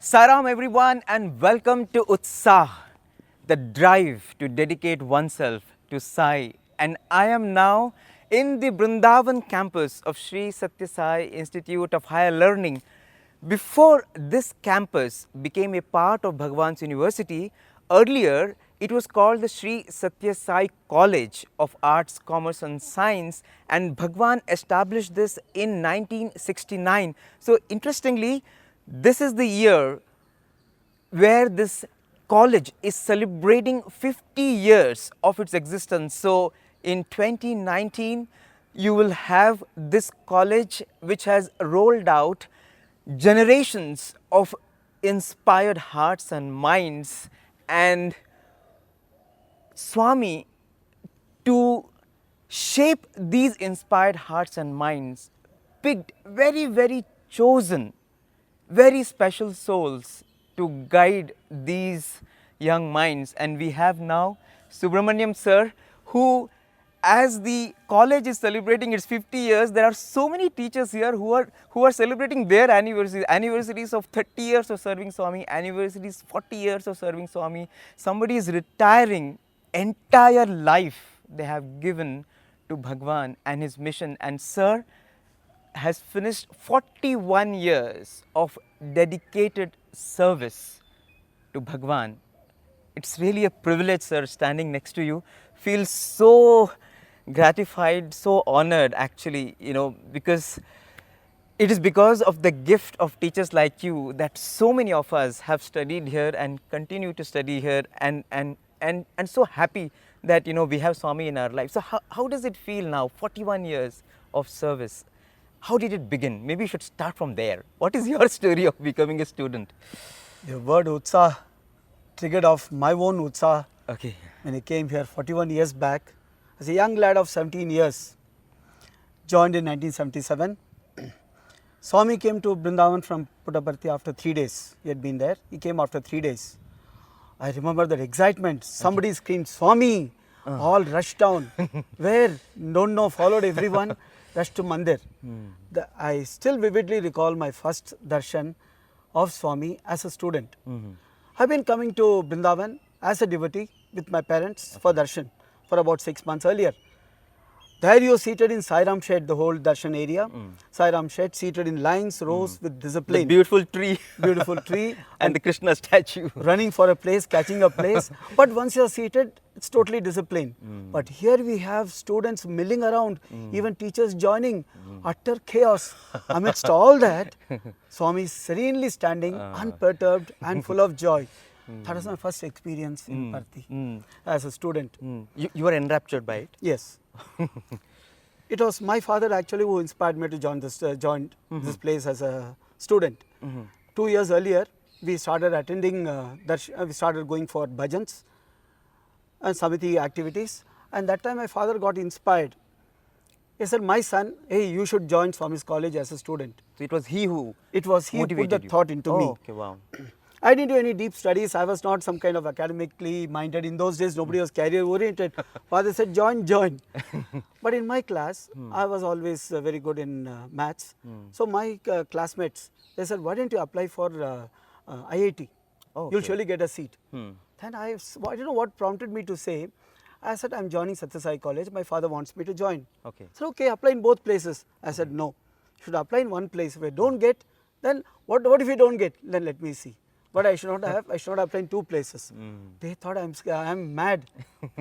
Saram everyone and welcome to Utsaha, the drive to dedicate oneself to Sai. And I am now in the Brindavan campus of Sri Sathya Sai Institute of Higher Learning. Before this campus became a part of Bhagwan's University, earlier it was called the Sri Sathya Sai College of Arts, Commerce and Science, and Bhagwan established this in 1969. So interestingly, this is the year where this college is celebrating 50 years of its existence. So in 2019, you will have this college which has rolled out generations of inspired hearts and minds, and Swami, to shape these inspired hearts and minds, picked very chosen, very special souls to guide these young minds. And we have now Subramaniam sir, who, as the college is celebrating its 50 years, there are so many teachers here who are celebrating their anniversaries of 30 years of serving Swami, anniversaries 40 years of serving Swami. Somebody is retiring, entire life they have given to Bhagwan and his mission, and sir has finished 41 years of dedicated service to Bhagwan. It's really a privilege, sir, standing next to you. Feel so gratified, so honored actually, because it is because of the gift of teachers like you that so many of us have studied here and continue to study here, and so happy that we have Swami in our life. So how does it feel now, 41 years of service? How did it begin? Maybe you should start from there. What is your story of becoming a student? The word Utsaha triggered off my own Utsaha. Okay. When I came here 41 years back, as a young lad of 17 years, joined in 1977. Swami came to Brindavan from Puttaparthi after 3 days. He had been there. He came after 3 days. I remember that excitement. Somebody screamed, Swami! All rushed down. Where? Don't know, followed everyone, rushed to Mandir. I still vividly recall my first darshan of Swami as a student. I've been coming to Brindavan as a devotee with my parents for darshan for about 6 months earlier. There you are seated in Sai Ram shed, the whole darshan area. Sai Ram shed, seated in lines, rows with discipline. The beautiful tree. Beautiful tree. and the Krishna statue. Running for a place, catching a place. But once you are seated, it's totally discipline. But here we have students milling around, even teachers joining, utter chaos. Amidst all that, Swami is serenely standing, unperturbed and full of joy. That was my first experience in Parthi as a student. You were enraptured by it? Yes. It was my father actually who inspired me to join this place as a student. 2 years earlier, we started attending, we started going for bhajans and samiti activities, and that time my father got inspired. He said, my son, hey, you should join Swami's college as a student. So it was he who put the thought into me. Okay, wow. I didn't do any deep studies. I was not some kind of academically minded. In those days, nobody was career oriented. Father said, join. But in my class, I was always very good in maths. So my classmates, they said, why don't you apply for IIT? You'll surely get a seat. Then I don't know what prompted me to say, I said, I'm joining Sathya Sai College. My father wants me to join. Okay. So, okay, apply in both places. I said, no, you should apply in one place. If I don't get, then what if you don't get? Then let me see. But I should not apply in 2 places. They thought I'm mad.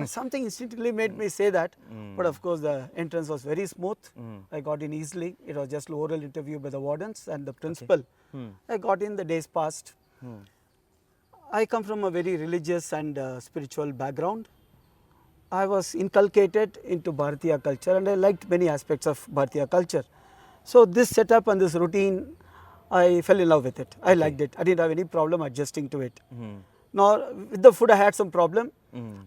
Something instinctively made me say that. But of course, the entrance was very smooth. I got in easily. It was just oral interview by the wardens and the principal. I got in, the days passed. I come from a very religious and spiritual background. I was inculcated into Bharatiya culture, and I liked many aspects of Bharatiya culture. So this setup and this routine, I fell in love with it. I liked it. I didn't have any problem adjusting to it. Nor with the food I had some problem,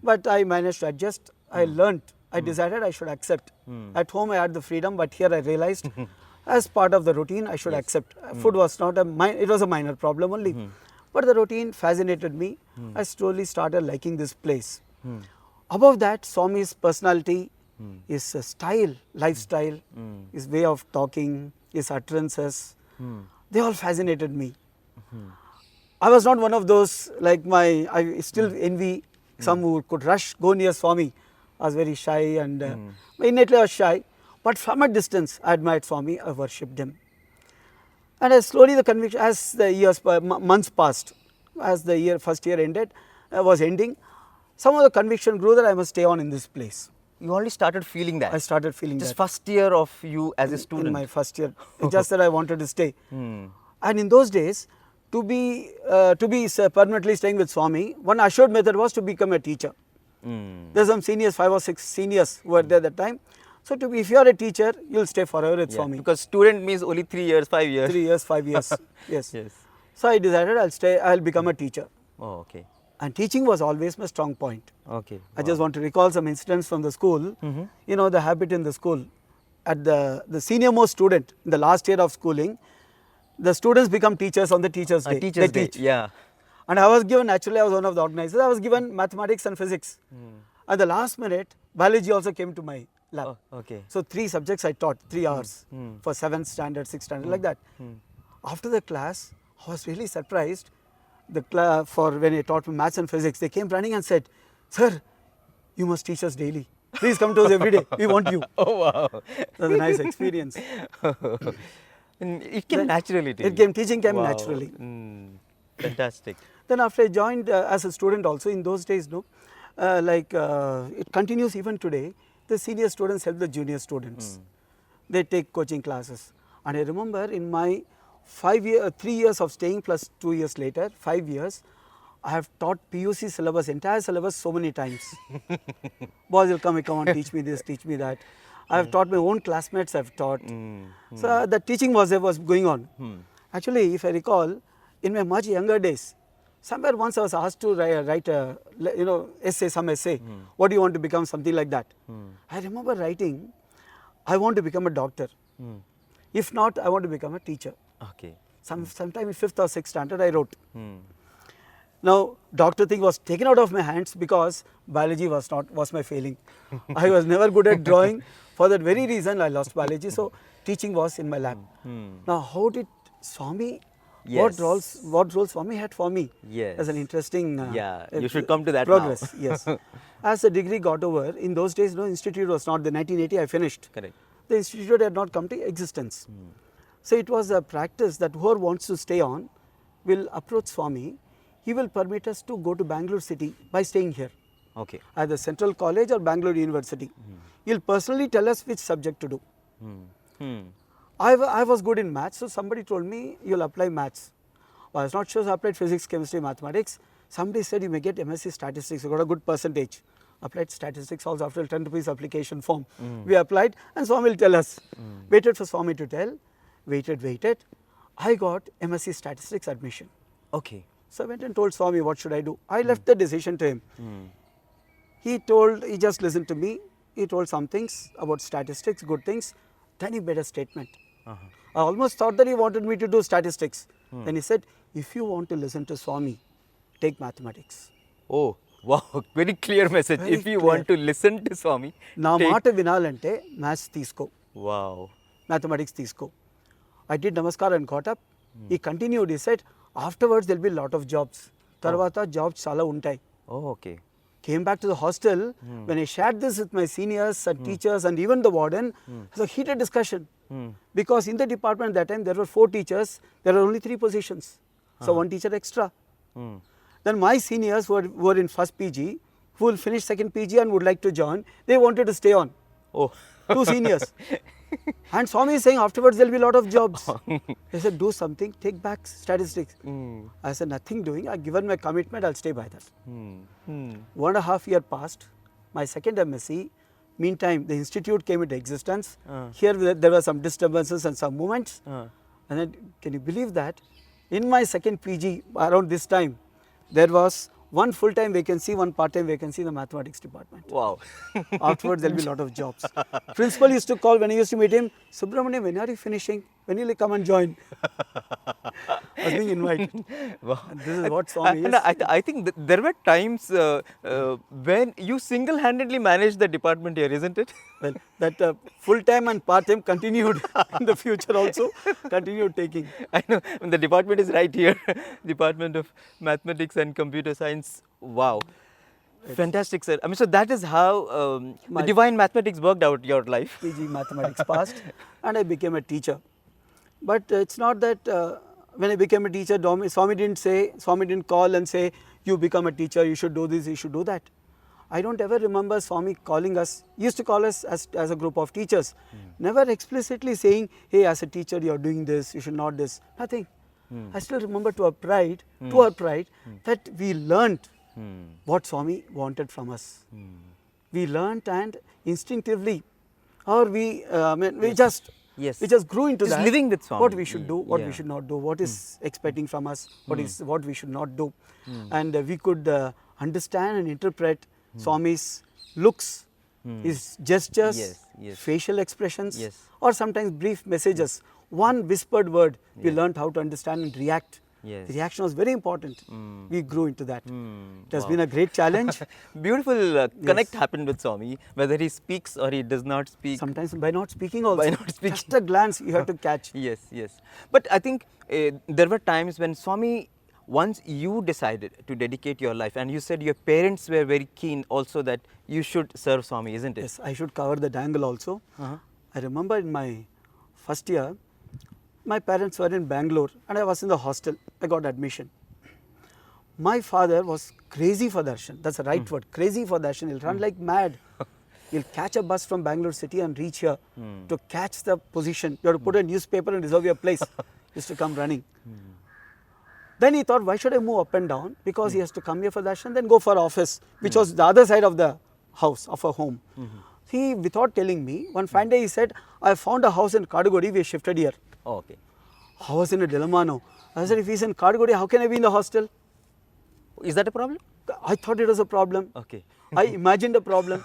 but I managed to adjust. I learnt. I decided I should accept. At home I had the freedom, but here I realized as part of the routine I should accept. Food was not it was a minor problem only. But the routine fascinated me. I slowly started liking this place. Above that, Swami's personality, his style, lifestyle, his way of talking, his utterances, they all fascinated me. I was not one of those, like I still envy some who could rush, go near Swami. I was very shy and innately I was shy. But from a distance, I admired Swami, I worshipped him. And as slowly the conviction, as the years, months passed, as the first year ended, was ending, some of the conviction grew that I must stay on in this place. You only started feeling that? I started feeling Just that. first year of you as a student? In my first year, just that I wanted to stay. And in those days, to be permanently staying with Swami, one assured method was to become a teacher. There's some seniors, 5 or 6 seniors who were there at that time. So to be, if you are a teacher, you'll stay forever with Swami. Because student means only 3 years, 5 years. 3 years, 5 years. Yes. Yes. So I decided I'll become a teacher. Oh, okay. And teaching was always my strong point. Okay. I just want to recall some incidents from the school. You know, the habit in the school, at the senior most student in the last year of schooling, the students become teachers on the teacher's day. Teacher's they day, teach. yeah. And I was given, actually I was one of the organizers, I was given mathematics and physics. At the last minute, biology also came to my lab. Oh, okay. So 3 subjects I taught, 3 hours for 7th standard, 6th standard, like that. After the class, I was really surprised. For when I taught maths and physics, they came running and said, "Sir, you must teach us daily. Please come to us every day. We want you." Oh, wow. That was a nice experience. And it came naturally to you. Teaching came naturally. Fantastic. Then after I joined as a student also, in those days, it continues even today. The senior students help the junior students. They take coaching classes. And I remember in my 3 years of staying plus 2 years later, 5 years, I have taught PUC syllabus, entire syllabus so many times. Boys will come and teach me this, teach me that. I have taught my own classmates, I have taught. So the teaching was going on. Actually, if I recall, in my much younger days, somewhere once I was asked to write a essay, some essay. What do you want to become? Something like that. I remember writing, I want to become a doctor. If not, I want to become a teacher. Okay. Sometime in 5th or 6th standard, I wrote. Now, doctor thing was taken out of my hands because biology was my failing. I was never good at drawing. For that very reason, I lost biology. So, teaching was in my lab. Now, how did Swami? Yes. What role Swami had for me? Yes. As an interesting you should come to that progress. now. Yes. As the degree got over, in those days, no institute was not. The 1980 I finished. Correct. The institute had not come to existence. So it was a practice that whoever wants to stay on will approach Swami. He will permit us to go to Bengaluru city by staying here. Okay. Either Central College or Bengaluru University. He'll personally tell us which subject to do. I was good in maths, so somebody told me you'll apply maths. Well, I was not sure, so I applied physics, chemistry, mathematics. Somebody said you may get MSc statistics, you got a good percentage. Applied statistics also after 10 rupees application form. We applied and Swami will tell us. Waited for Swami to tell, waited. I got MSc statistics admission. Okay. So I went and told Swami what should I do. I left the decision to him. He just listened to me. He told some things about statistics, good things. Then he made a statement. I almost thought that he wanted me to do statistics. Then he said, if you want to listen to Swami, take mathematics. Oh, wow. Very clear message. Very if you clear. want to listen to Swami, Na take... maata vinalante maths teesko. Wow. Mathematics teesko. I did namaskar and got up. He continued, he said, afterwards there will be a lot of jobs. Tarvata jobs chala untai. Oh, okay. Came back to the hostel. When I shared this with my seniors and teachers and even the warden, it was a heated discussion. Because in the department at that time there were 4 teachers, there were only 3 positions. So 1 teacher extra. Then my seniors who were in first PG, who will finish second PG and would like to join, they wanted to stay on. Oh. 2 seniors. And Swami is saying afterwards there will be a lot of jobs. He said, do something, take back statistics. I said, nothing doing, I've given my commitment, I'll stay by that. 1.5 years passed, my second MSc, meantime the institute came into existence. Here there were some disturbances and some movements. And then, can you believe that? In my second PG, around this time, there was 1 full-time vacancy, 1 part-time vacancy in the mathematics department. Wow. Afterwards, there will be a lot of jobs. Principal used to call when I used to meet him, Subramaniam, when are you finishing? when will you come and join? I was being invited. Wow. And this is what Swami And is. I think there were times when you single-handedly managed the department here, isn't it? Well, that full-time and part-time continued in the future also, continued taking. I know, and the department is right here, Department of Mathematics and Computer Science. Wow. Fantastic, sir. I mean, so that is how the My- divine mathematics worked out your life. PG mathematics passed, and I became a teacher. But it's not that when I became a teacher, Swami didn't call and say, you become a teacher, you should do this, you should do that. I don't ever remember Swami calling us. He used to call us as a group of teachers, never explicitly saying, hey, as a teacher, you are doing this, you should not this, nothing. I still remember to our pride, that we learnt what Swami wanted from us. We learnt, and instinctively, or we just Yes. we just grew into Just that. living with Swami. What we should do, what Yeah. we should not do, what is expecting from us, what we should not do, and we could understand and interpret Swami's looks, his gestures, Yes, yes. facial expressions, Yes. or sometimes brief messages. One whispered word, we learnt how to understand and react. Yes. The reaction was very important. We grew into that. It has Wow. been a great challenge. Beautiful connect happened with Swami, whether he speaks or he does not speak. Sometimes by not speaking also. By not speaking. Just a glance you have to catch. Yes, yes. But I think there were times when Swami, once you decided to dedicate your life, and you said your parents were very keen also that you should serve Swami, isn't it? Yes, I should cover that angle also. I remember in my first year, my parents were in Bengaluru and I was in the hostel. I got admission. My father was crazy for darshan. That's the right word, crazy for darshan. He'll run like mad. He'll catch a bus from Bangalore city and reach here to catch the position. You have to put a newspaper and reserve your place. He used to come running. Then he thought, why should I move up and down? Because he has to come here for darshan, then go for office, which was the other side of the house, of a home. He, without telling me, one fine day he said, I found a house in Kadugodi, we shifted here. Oh, okay. I was in a dilemma now. I said, if he's in Kadugodi, how can I be in the hostel? Is that a problem? I thought it was a problem. Okay. I imagined a problem.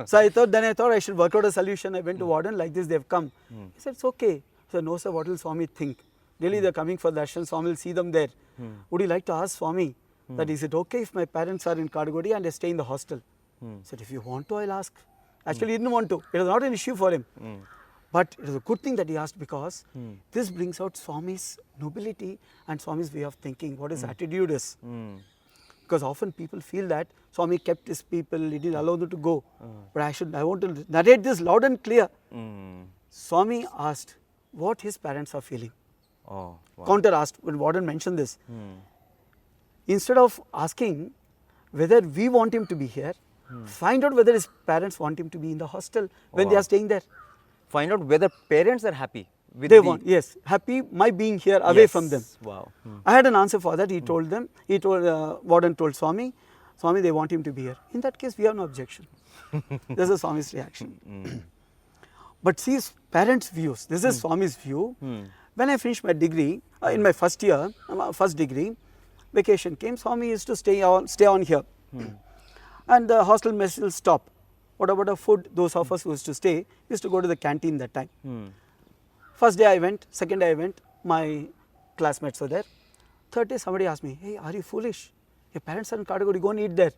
So I thought I should work out a solution. I went to warden, like this, they've come. He said, it's okay. So no, sir, what will Swami think? Really, they're coming for darshan, Swami will see them there. Would you like to ask Swami that is it okay if my parents are in Kadugodi and I stay in the hostel? He said, if you want to, I'll ask. Actually, he didn't want to. It was not an issue for him. But it was a good thing that he asked, because this brings out Swami's nobility and Swami's way of thinking, what his attitude is. Because often people feel that Swami kept his people, he didn't allow them to go. But I want to narrate this loud and clear. Swami asked what his parents are feeling. Oh, wow. Counter asked when warden mentioned this. Instead of asking whether we want him to be here, find out whether his parents want him to be in the hostel when they Wow. are staying there. Find out whether parents are happy with They the- want, yes, happy my being here away from them. Yes. Wow. I had an answer for that. He told them, warden told Swami, they want him to be here. In that case, we have no objection. This is Swami's reaction. But see, parents' views, this is Swami's view. When I finished my degree, in my first year, first degree, vacation came, Swami used to stay on here. And the hostel mess will stop. What about the food? Those of us who used to stay, used to go to the canteen that time. First day I went, second day I went, my classmates were there. Third day somebody asked me, hey, are you foolish? Your parents are in Kadugodi, go and eat there.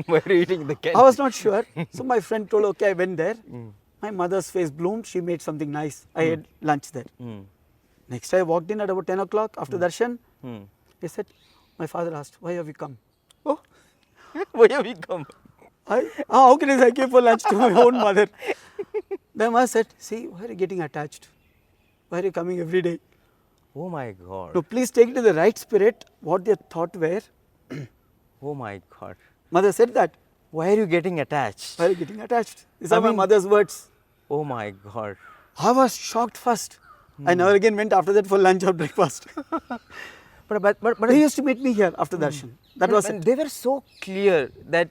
Why are you eating the candy? I was not sure. So my friend told, okay, I went there. My mother's face bloomed, she made something nice. I had lunch there. Next day I walked in at about 10 o'clock after darshan. He said, my father asked, why have you come? Oh, why have you come? How can I say I came for lunch to my own mother? Then I said, see, why are you getting attached? Why are you coming every day? Oh my God. No, please take it to the right spirit, what their thought were. Oh my God. Mother said that. Why are you getting attached? Why are you getting attached? These I are my mean- mother's words. Oh my God. I was shocked first. I never again went after that for lunch or breakfast. But They used to meet me here after darshan. That was and it. they were so clear that,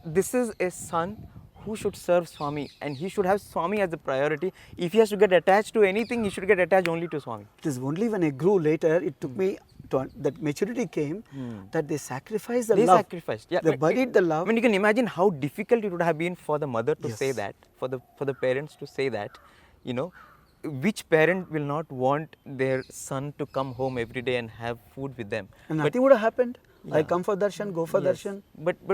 this is a son who should serve Swami and he should have Swami as a priority. If he has to get attached to anything, he should get attached only to Swami. It is only when I grew later, it took me to, that maturity came, that they sacrificed the They love. sacrificed. Yeah, They buried the love. I mean, you can imagine how difficult it would have been for the mother to say Yes. that, for the parents to say that, which parent will not want their son to come home every day and have food with them? And But- nothing would have happened. I Yeah. come for darshan, go for Yes. darshan.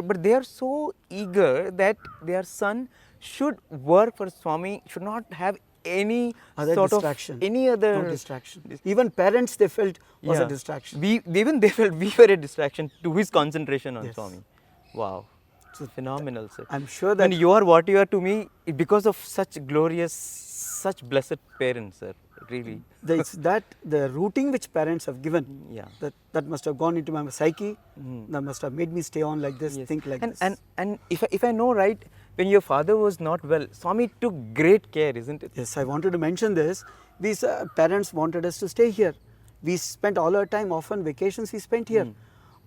But they are so eager that their son should work for Swami, should not have any Other sort distraction. of any other No distraction. Even parents they felt was a Yeah. distraction. Even they felt we were a distraction to his concentration on Yes. Swami. Wow. So Phenomenal, sir. I'm sure that And you are what you are to me because of such glorious, such blessed parents, sir. Really. it's that the routing which parents have given, Yeah. that must have gone into my psyche. Mhm. That must have made me stay on like this, Yes. think like and, this. And if I know right, when your father was not well, Swami took great care, isn't it? Yes, I wanted to mention this. These parents wanted us to stay here. We spent all our time, often vacations we spent here.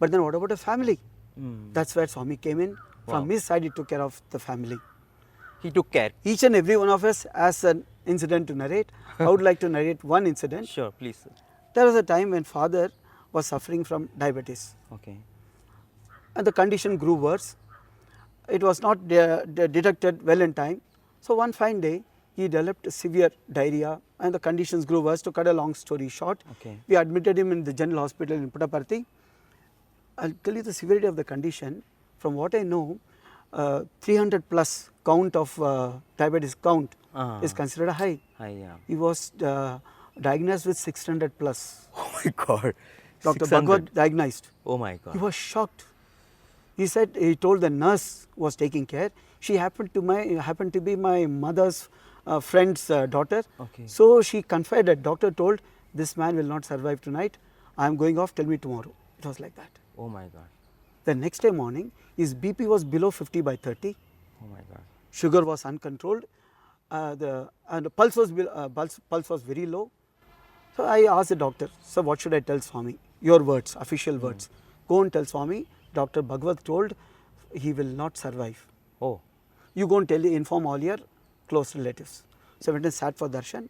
But then what about a family? Mm. That's where Swami came in. From Wow. his side, he took care of the family. He took care. Each and every one of us has an incident to narrate. I would like to narrate one incident. Sure, please, sir. There was a time when father was suffering from diabetes Okay. and the condition grew worse. It was not detected well in time. So one fine day, he developed severe diarrhea and the conditions grew worse. To cut a long story short, Okay. we admitted him in the general hospital in Puttaparthi. I'll tell you the severity of the condition. From what I know, 300 plus count of diabetes count is considered high. Yeah. He was diagnosed with 600 plus. Oh my God. Dr. 600. Bhagwat diagnosed. Oh my God. He was shocked. He said, he told the nurse who was taking care, she happened to be my mother's friend's daughter. Okay. So she confided, doctor told, this man will not survive tonight. I am going off, tell me tomorrow. It was like that. Oh my God. The next day morning, his BP was below 50/30. Oh my God. Sugar was uncontrolled. And the pulse was very low. So I asked the doctor, so what should I tell Swami? Your words, official words. Go and tell Swami, Dr. Bhagwat told he will not survive. Oh. You go and inform all your close relatives. So I went and sat for darshan.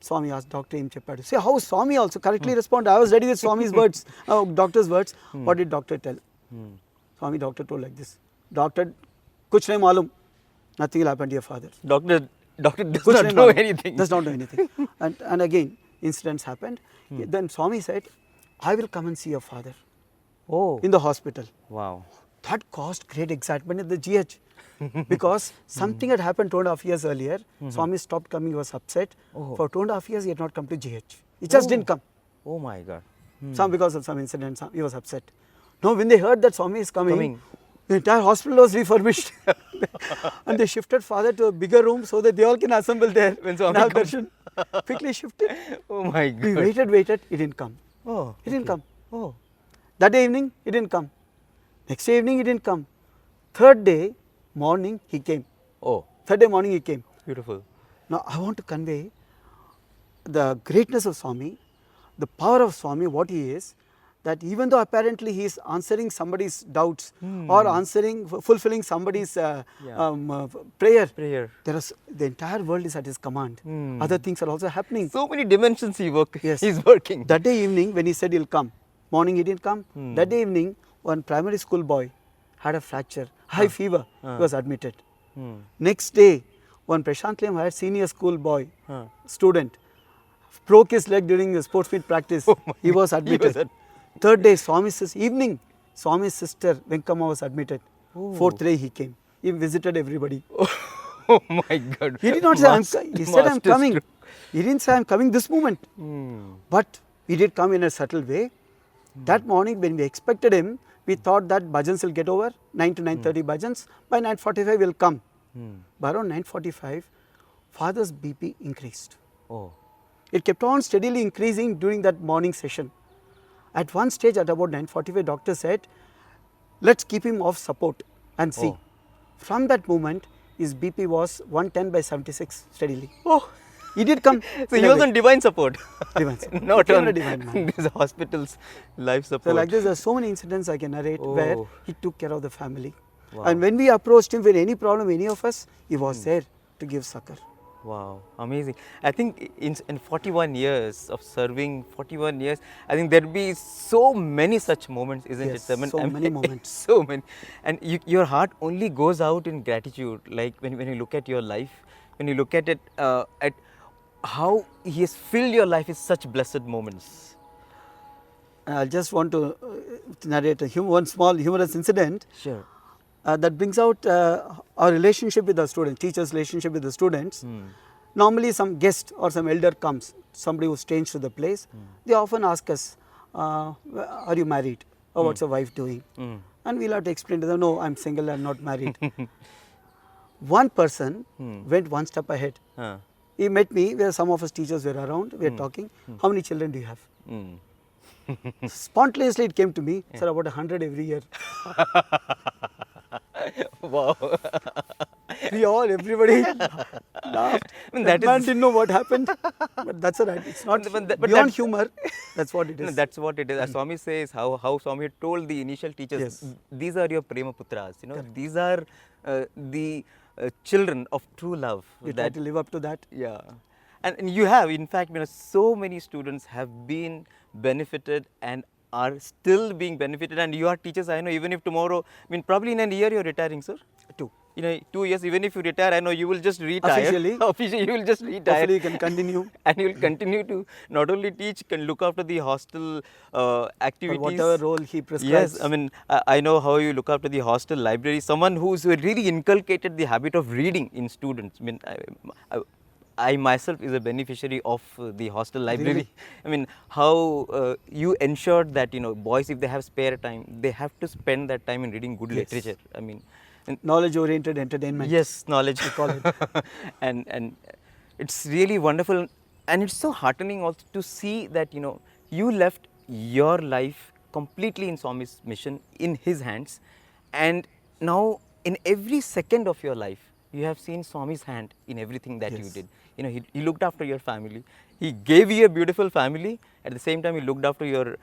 Swami asked Doctor him cheppadu. See how Swami also correctly responded. I was ready with Swami's words, doctor's words. What did doctor tell? Swami doctor told like this. Doctor, kuch nahi malum. Nothing will happen to your father. Doctor does Kuch not nahi know malum. anything. Does not know anything. and again, incidents happened. Then Swami said, I will come and see your father Oh. in the hospital. Wow. That caused great excitement in the GH. Because something had happened 2.5 years earlier. Swami stopped coming, he was upset. Oh. For 2.5 years, he had not come to GH. He just didn't come. Oh my God. Because of some incident, he was upset. Now, when they heard that Swami is coming, Coming. the entire hospital was refurbished. And they shifted father to a bigger room so that they all can assemble there. When Swami Now comes. darshan. Quickly shifted. Oh my We God. waited, he didn't come. Oh. He didn't come. Oh. That evening, he didn't come. Next evening, he didn't come. Third day, morning, he came. Oh. Third day morning, he came. Beautiful. Now, I want to convey the greatness of Swami, the power of Swami, what he is, that even though apparently he is answering somebody's doubts or fulfilling somebody's prayer, the entire world is at his command. Other things are also happening. So many dimensions Yes. he's working. That day evening, when he said he'll come, morning he didn't come. That day evening, one primary school boy had a fracture, high fever, he was admitted. Next day, one Prashant Liam had senior school boy, student, broke his leg during the sports meet practice. He was admitted. Third day, Swami's evening, Swami's sister Venkama was admitted. Fourth day he came. He visited everybody. Oh my God. He did not say, he said, I'm coming. He didn't say, I'm coming this moment. But he did come in a subtle way. That morning, when we expected him, we thought that bhajans will get over, 9 to 9:30 bhajans. By 9:45, will come. By around 9:45, father's BP increased. Oh. It kept on steadily increasing during that morning session. At one stage, at about 9:45, doctor said, let's keep him off support and see. Oh. From that moment, his BP was 110/76 steadily. Oh. He did come. So he was on divine support. Divine support. Not He came on a divine man. this hospital's life support. So like this, there are so many incidents I can narrate where Oh. he took care of the family. Wow. And when we approached him with any problem, any of us, he was there to give succor. Wow, amazing. I think in 41 years of serving, 41 years, I think there'll be so many such moments, isn't Yes, it? so many moments. So many. And your heart only goes out in gratitude, like when you look at your life, when you look at it, at how he has filled your life with such blessed moments. I just want to narrate one small humorous incident Sure. that brings out our relationship with the students, teachers' relationship with the students. Normally, some guest or some elder comes, somebody who's strange to the place. They often ask us, "Are you married? Or what's your wife doing?" And we'll have to explain to them, "No, I'm single, I'm not married." One person went one step ahead. He met me where some of us teachers were around, we were talking. "How many children do you have?" Spontaneously it came to me, "Sir, about 100 every year." Wow. Everybody laughed. I mean, that that man is- didn't know what happened. But that's all right. It's not But beyond that- humor. That's what it is. No, that's what it is. As Swami says, how Swami had told the initial teachers, Yes. these are your prema putras. These are the children of true love. You try to live up to that. Yeah, and you have, in fact, so many students have been benefited and are still being benefited. And you are teachers. I know, even if tomorrow, probably in a year you're retiring, sir. 2. 2 years, even if you retire, I know you will just retire. Officially. Officially, you will just retire. Hopefully you can continue. And you will continue to not only teach, can look after the hostel activities. For whatever role he prescribes. Yes, I know how you look after the hostel library. Someone who's really inculcated the habit of reading in students. I myself is a beneficiary of the hostel library. Really? How you ensured that boys, if they have spare time, they have to spend that time in reading good Yes. literature. Knowledge-oriented entertainment. Yes, knowledge. We call it. and it's really wonderful, and it's so heartening also to see that you left your life completely in Swami's mission, in his hands, and now in every second of your life you have seen Swami's hand in everything that you Yes. did. He looked after your family. He gave you a beautiful family. At the same time, he looked after your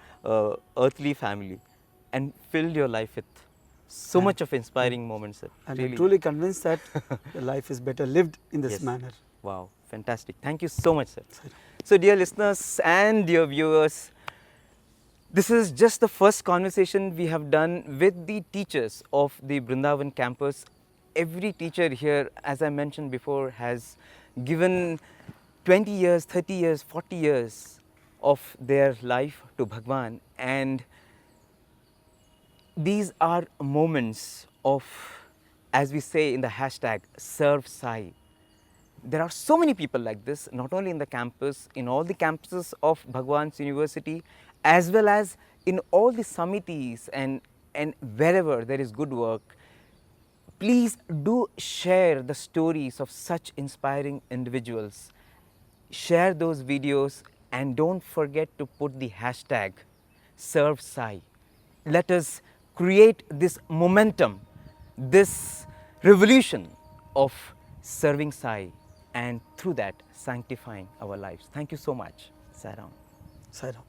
earthly family and filled your life with so much of inspiring moments, sir. And Really. I'm truly convinced that the life is better lived in this Yes. manner. Wow, fantastic. Thank you so much, sir. So, dear listeners and dear viewers, this is just the first conversation we have done with the teachers of the Brindavan campus. Every teacher here, as I mentioned before, has given 20 years, 30 years, 40 years of their life to Bhagwan, and these are moments of, as we say in the hashtag, serve Sai. There are so many people like this, not only in the campus, in all the campuses of Bhagwan's University, as well as in all the samitis and wherever there is good work. Please do share the stories of such inspiring individuals. Share those videos and don't forget to put the hashtag Serve Sai. Let us create this momentum, this revolution of serving Sai, and through that sanctifying our lives. Thank you so much. Sairam. Sairam.